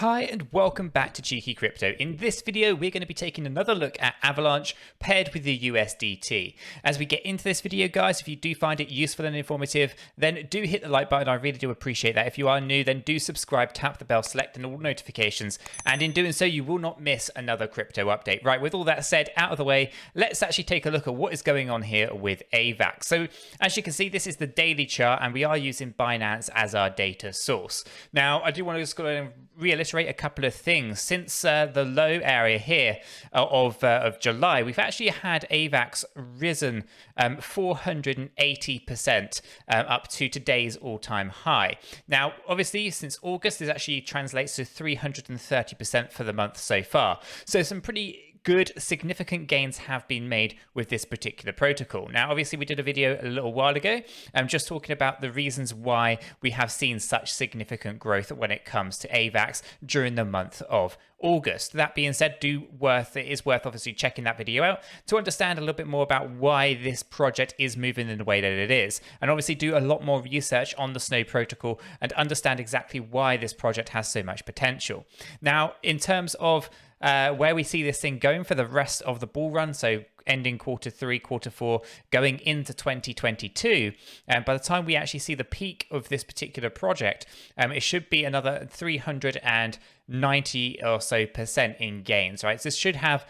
Hi and welcome back to Cheeky Crypto. In this video, we're going to be taking another look at Avalanche paired with the USDT. As we get into this video, guys, if you do find it useful and informative, then do hit the like button. I really do appreciate that. If you are new, then do subscribe, tap the bell, select all notifications, and in doing so, you will not miss another crypto update. Right, with all that said, out of the way, let's actually take a look at what is going on here with AVAX. So as you can see, this is the daily chart, and we are using Binance as our data source. Now, I do want to just go and reiterate a couple of things. Since the low area here of July, we've actually had AVAX risen 480% up to today's all-time high. Now, obviously, since August, this actually translates to 330% for the month so far. So some pretty good significant gains have been made with this particular protocol. Now, obviously, we did a video a little while ago just talking about the reasons why we have seen such significant growth when it comes to AVAX during the month of August. That being said, it is worth obviously checking that video out to understand a little bit more about why this project is moving in the way that it is, and obviously do a lot more research on the Snow protocol and understand exactly why this project has so much potential. Now, in terms of where we see this thing going for the rest of the bull run, so ending quarter 3, quarter 4, going into 2022. And by the time we actually see the peak of this particular project, it should be another 390 or so % in gains, right? So this should have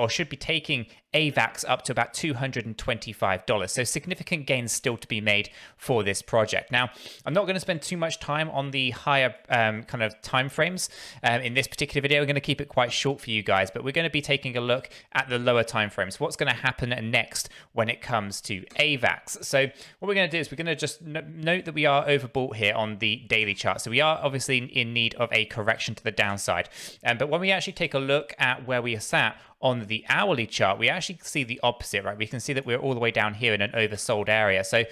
should be taking AVAX up to about $225. So significant gains still to be made for this project. Now, I'm not going to spend too much time on the higher kind of time frames in this particular video. We're going to keep it quite short for you guys, but we're going to be taking a look at the lower time frames. What's going to happen next when it comes to AVAX? So what we're going to do is we're going to just note that we are overbought here on the daily chart. So we are obviously in need of a correction to the downside. But when we actually take a look at where we are sat on the hourly chart, we actually see the opposite, right? We can see that we're all the way down here in an oversold area. So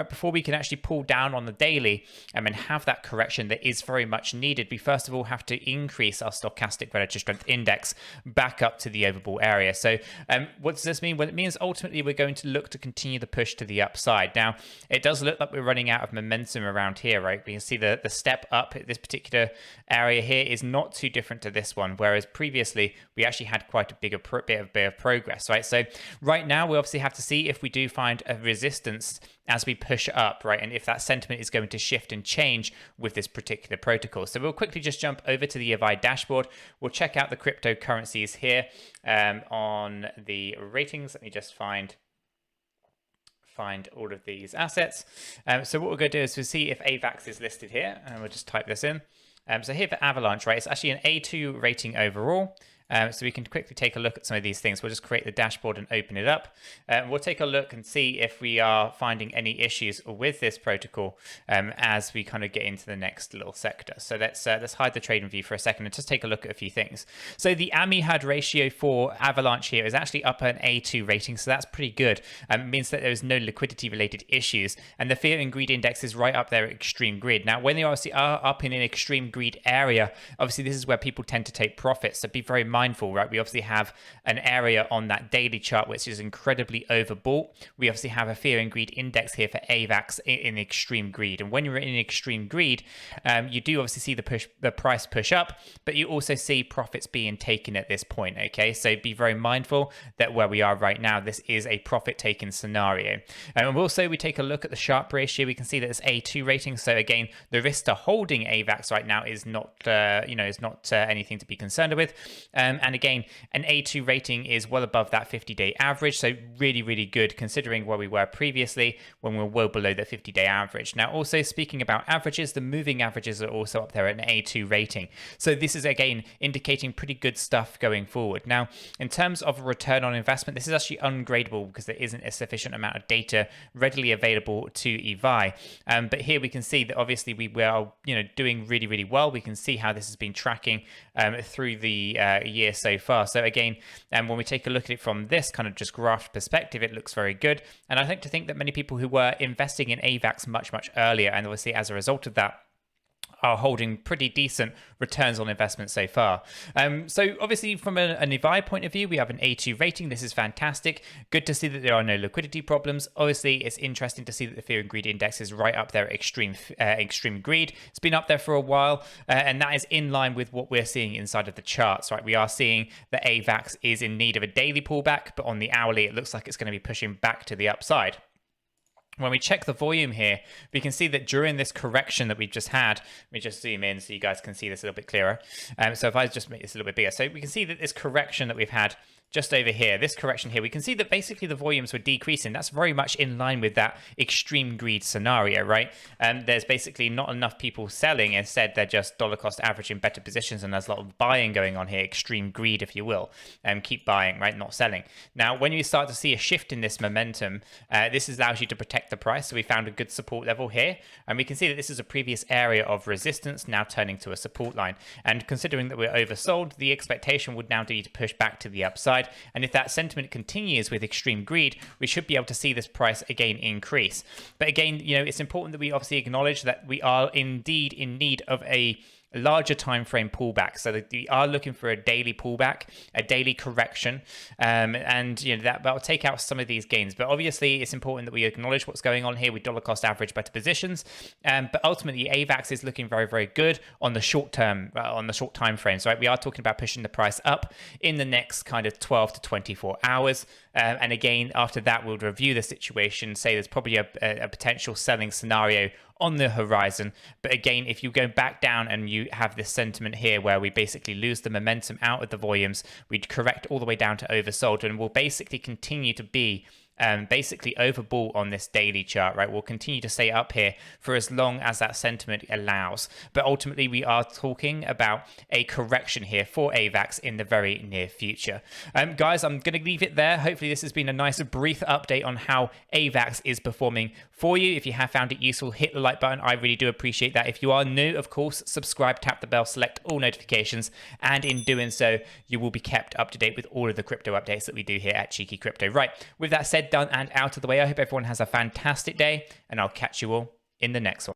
before we can actually pull down on the daily and have that correction that is very much needed, we first of all have to increase our stochastic relative strength index back up to the overbought area. So what does this mean? Well, it means ultimately we're going to look to continue the push to the upside. Now, it does look like we're running out of momentum around here, right? We can see the step up at this particular area here is not too different to this one, whereas previously we actually had quite a bit of progress, right? So right now we obviously have to see if we do find a resistance as we push up, right? And if that sentiment is going to shift and change with this particular protocol. So we'll quickly just jump over to the advice dashboard. We'll check out the cryptocurrencies here on the ratings. Let me just find all of these assets. So what we're going to do is we'll see if AVAX is listed here, and we'll just type this in. So here for Avalanche, right, it's actually an A2 rating overall. So we can quickly take a look at some of these things. We'll just create the dashboard and open it up. We'll take a look and see if we are finding any issues with this protocol as we kind of get into the next little sector. So let's hide the trading view for a second and just take a look at a few things. So the AMI-HUD ratio for Avalanche here is actually up at an A2 rating, so that's pretty good. It means that there's no liquidity-related issues. And the fear and greed index is right up there at extreme greed. Now, when they obviously are up in an extreme greed area, obviously this is where people tend to take profits. So be very mindful, right? We obviously have an area on that daily chart which is incredibly overbought. We obviously have a fear and greed index here for AVAX in extreme greed. And when you're in extreme greed, you do obviously see the price push up, but you also see profits being taken at this point, okay? So be very mindful that where we are right now, this is a profit-taking scenario. And also, we take a look at the Sharpe ratio. We can see that it's A2 rating. So again, the risk to holding AVAX right now is not, anything to be concerned with. And again, an A2 rating is well above that 50-day average. So really, really good considering where we were previously when we were well below the 50-day average. Now, also speaking about averages, the moving averages are also up there at an A2 rating. So this is, again, indicating pretty good stuff going forward. Now, in terms of return on investment, this is actually ungradable because there isn't a sufficient amount of data readily available to EVI. But here we can see that obviously we were, doing really, really well. We can see how this has been tracking through the year so far. So again, when we take a look at it from this kind of just graph perspective, it looks very good. And I think that many people who were investing in AVAX much, much earlier, and obviously as a result of that, are holding pretty decent returns on investment so far. So obviously from an 𝗖𝗢 point of view, we have an A2 rating. This is fantastic. Good to see that there are no liquidity problems. Obviously, it's interesting to see that the Fear and Greed Index is right up there at extreme greed. It's been up there for a while, and that is in line with what we're seeing inside of the charts, right? We are seeing that AVAX is in need of a daily pullback, but on the hourly, it looks like it's going to be pushing back to the upside. When we check the volume here, we can see that during this correction that we've just had, let me just zoom in so you guys can see this a little bit clearer. So if I just make this a little bit bigger, so we can see that this correction that we've had just over here, this correction here, we can see that basically the volumes were decreasing. That's very much in line with that extreme greed scenario, right? There's basically not enough people selling. Instead, they're just dollar cost averaging better positions, and there's a lot of buying going on here, extreme greed, if you will. Keep buying, right? Not selling. Now, when you start to see a shift in this momentum, this allows you to protect the price. So we found a good support level here, and we can see that this is a previous area of resistance now turning to a support line. And considering that we're oversold, the expectation would now be to push back to the upside. And if that sentiment continues with extreme greed, we should be able to see this price again increase. But again, you know, it's important that we obviously acknowledge that we are indeed in need of a larger time frame pullback, so that we are looking for a daily pullback, a daily correction, and you know that will take out some of these gains. But obviously, it's important that we acknowledge what's going on here with dollar cost average better positions. But ultimately, AVAX is looking very, very good on the short term, on the short time frames. Right, we are talking about pushing the price up in the next kind of 12 to 24 hours. And again, after that, we'll review the situation, say there's probably a potential selling scenario on the horizon. But again, if you go back down and you have this sentiment here where we basically lose the momentum out of the volumes, we'd correct all the way down to oversold, and we'll basically continue to be basically overbought on this daily chart, right? We'll continue to stay up here for as long as that sentiment allows. But ultimately, we are talking about a correction here for AVAX in the very near future. Guys, I'm going to leave it there. Hopefully, this has been a nice brief update on how AVAX is performing for you. If you have found it useful, hit the like button. I really do appreciate that. If you are new, of course, subscribe, tap the bell, select all notifications, and in doing so, you will be kept up to date with all of the crypto updates that we do here at Cheeky Crypto. Right, with that said, done and out of the way, I hope everyone has a fantastic day, and I'll catch you all in the next one.